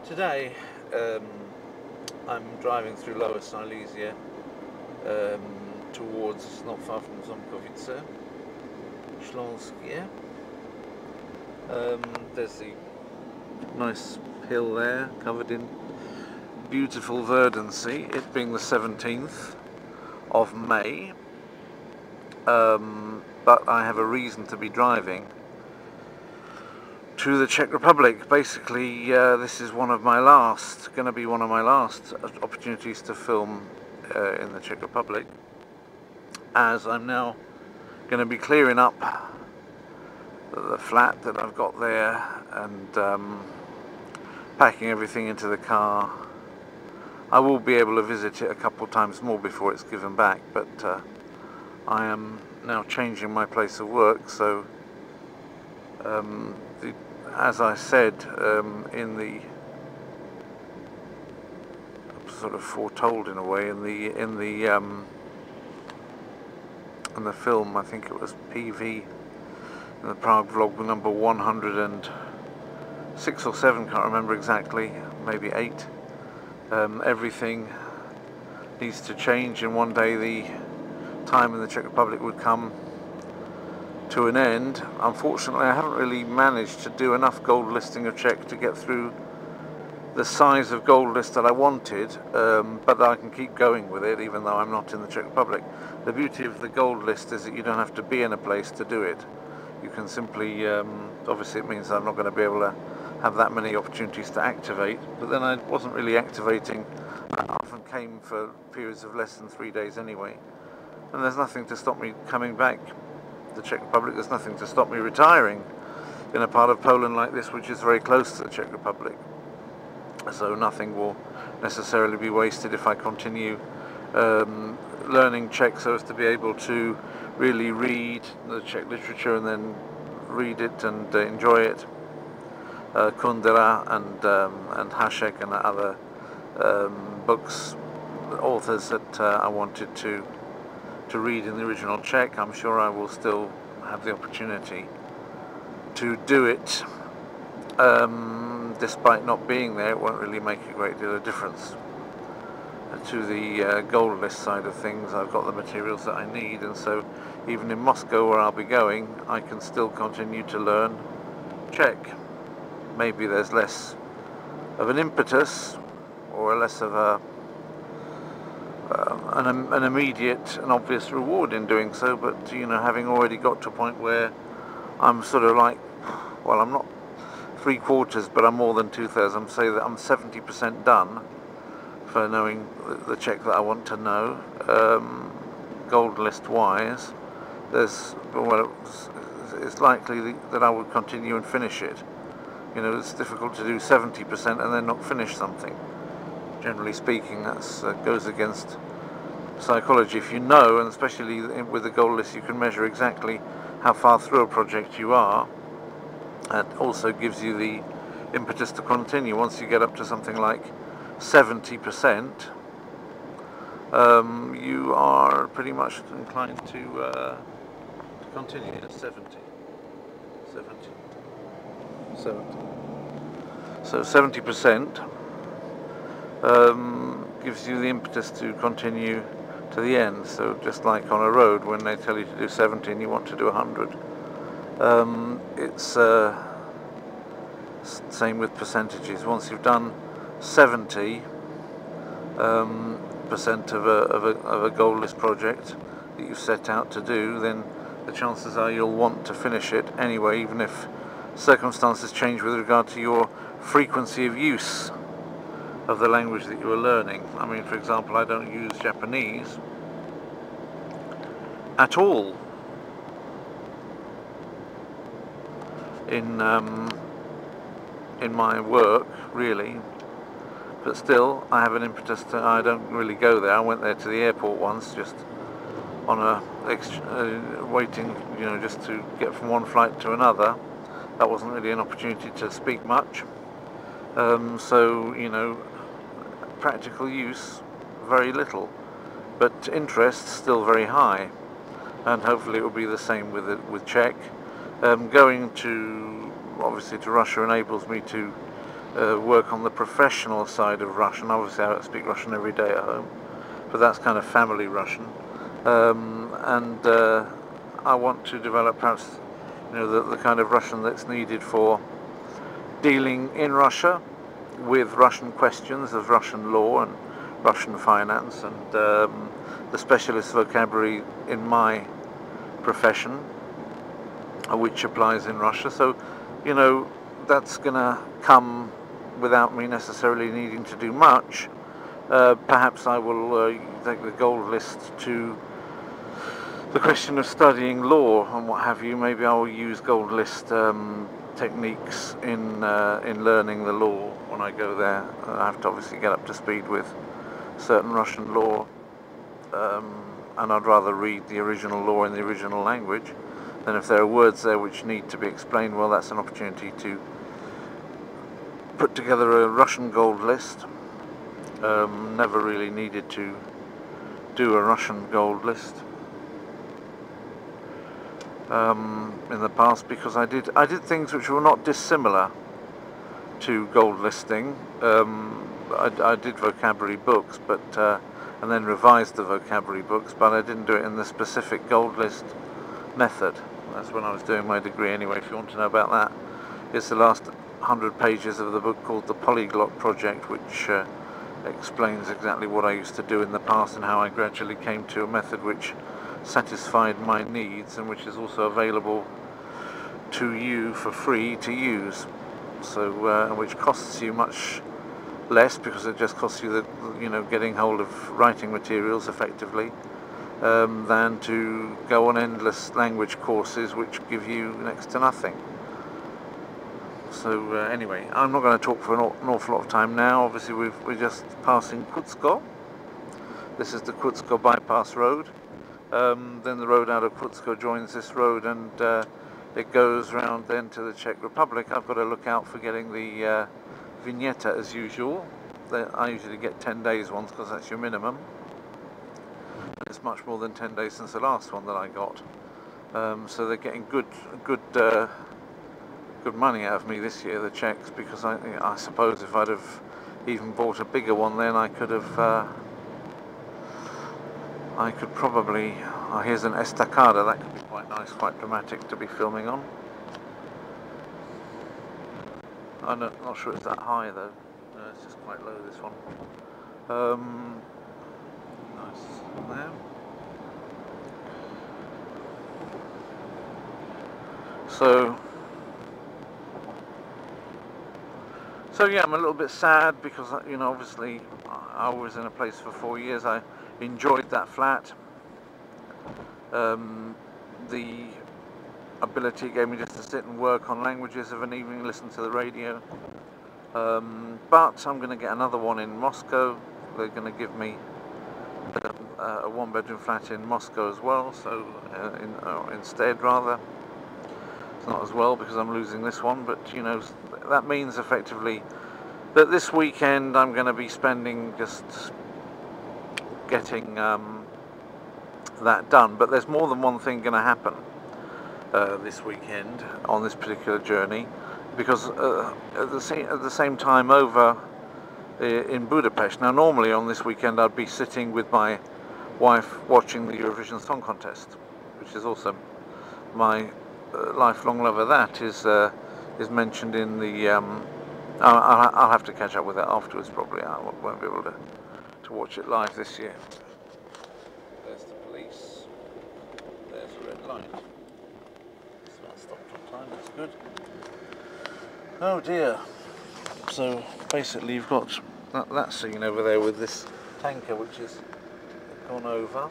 Today I'm driving through Lower Silesia towards, not far from Ząbkowice, Śląskie. There's the nice hill there covered in beautiful verdancy, it being the 17th of May, but I have a reason to be driving to the Czech Republic. Basically, this is going to be one of my last opportunities to film in the Czech Republic, as I'm now going to be clearing up the flat that I've got there and packing everything into the car. I will be able to visit it a couple of times more before it's given back, but I am now changing my place of work, so as I said in the sort of foretold in a way in the film, I think it was PV, in the Prague vlog number 106 or 7, can't remember exactly, maybe 8. Everything needs to change, and one day the time in the Czech Republic would come to an end. Unfortunately, I haven't really managed to do enough gold listing of Czech to get through the size of gold list that I wanted, but I can keep going with it even though I'm not in the Czech Republic. The beauty of the gold list is that you don't have to be in a place to do it. You can simply, obviously it means I'm not going to be able to have that many opportunities to activate, but then I wasn't really activating. I often came for periods of less than 3 days anyway, and there's nothing to stop me coming back to the Czech Republic. There's nothing to stop me retiring in a part of Poland like this, which is very close to the Czech Republic, so nothing will necessarily be wasted if I continue learning Czech so as to be able to really read the Czech literature and then read it and enjoy it. Kundera and Hašek and other books, authors that I wanted to read in the original Czech. I'm sure I will still have the opportunity to do it. Despite not being there, it won't really make a great deal of difference to the gold list side of things. I've got the materials that I need, and so even in Moscow, where I'll be going, I can still continue to learn Czech. Maybe there's less of an impetus or less of an immediate and obvious reward in doing so, but you know, having already got to a point where I'm sort of like, well, I'm not 3/4, but I'm more than 2/3. I'm saying that I'm 70% done for knowing the Czech that I want to know, gold list wise. It's likely that I would continue and finish it. You know, it's difficult to do 70% and then not finish something. Generally speaking, that goes against psychology. If you know, and especially with the gold list, you can measure exactly how far through a project you are. That also gives you the impetus to continue. Once you get up to something like 70%, you are pretty much inclined to continue. 70. So 70% gives you the impetus to continue to the end. So just like on a road, when they tell you to do 70 and you want to do 100, it's same with percentages. Once you've done 70% of a goal list project that you set out to do, then the chances are you'll want to finish it anyway, even if circumstances change with regard to your frequency of use of the language that you are learning. I mean, for example, I don't use Japanese at all in my work, really, but still I have an impetus to. I don't really go there. I went there to the airport once, just on waiting, you know, just to get from one flight to another. That wasn't really an opportunity to speak much. So, you know, practical use, very little, but interest still very high, and hopefully it will be the same with Czech. Going to obviously to Russia enables me to work on the professional side of Russian. Obviously I don't speak Russian every day at home, but that's kind of family Russian. And I want to develop perhaps, you know, the kind of Russian that's needed for dealing in Russia with Russian questions of Russian law and Russian finance, and the specialist vocabulary in my profession, which applies in Russia. So, you know, that's going to come without me necessarily needing to do much. Perhaps I will take the gold list to the question of studying law and what have you. Maybe I will use gold list techniques in learning the law when I go there. I have to obviously get up to speed with certain Russian law, and I'd rather read the original law in the original language. Then if there are words there which need to be explained, well, that's an opportunity to put together a Russian gold list. Never really needed to do a Russian gold list in the past, because I did things which were not dissimilar to gold listing. I did vocabulary books, but and then revised the vocabulary books, but I didn't do it in the specific gold list method. That's when I was doing my degree anyway, if you want to know about that. It's the last 100 pages of the book called the Polyglot Project, which explains exactly what I used to do in the past and how I gradually came to a method which satisfied my needs and which is also available to you for free to use. So which costs you much less, because it just costs you the, you know, getting hold of writing materials effectively, than to go on endless language courses which give you next to nothing. So anyway, I'm not going to talk for an awful lot of time now. Obviously we're just passing Kutsko. This is the Kutsko bypass road. Then the road out of Kutsko joins this road, and it goes round then to the Czech Republic. I've got to look out for getting the vignette as usual. I usually get 10 days ones because that's your minimum. It's much more than 10 days since the last one that I got. So they're getting good money out of me this year, the Czechs, because I suppose if I'd have even bought a bigger one, then I could have. I could probably. Oh, here's an estacada. That could be quite nice, quite dramatic to be filming on. I'm not sure it's that high though. No, it's just quite low, this one. Nice there. So yeah, I'm a little bit sad because, you know, obviously I was in a place for 4 years. I enjoyed that flat. The ability it gave me just to sit and work on languages of an evening, listen to the radio. But I'm going to get another one in Moscow. They're going to give me a one-bedroom flat in Moscow as well. So instead, rather, it's not as well because I'm losing this one. But you know, that means effectively that this weekend I'm going to be spending just getting that done. But there's more than one thing going to happen this weekend on this particular journey, because at the same time over in Budapest. Now normally on this weekend I'd be sitting with my wife watching the Eurovision Song Contest, which is also my lifelong love of that is mentioned in the I'll have to catch up with that afterwards probably. I won't be able to watch it live this year. There's the police, there's the red light. So that stopped on time, that's good. Oh dear. So basically you've got that scene over there with this tanker which has gone over.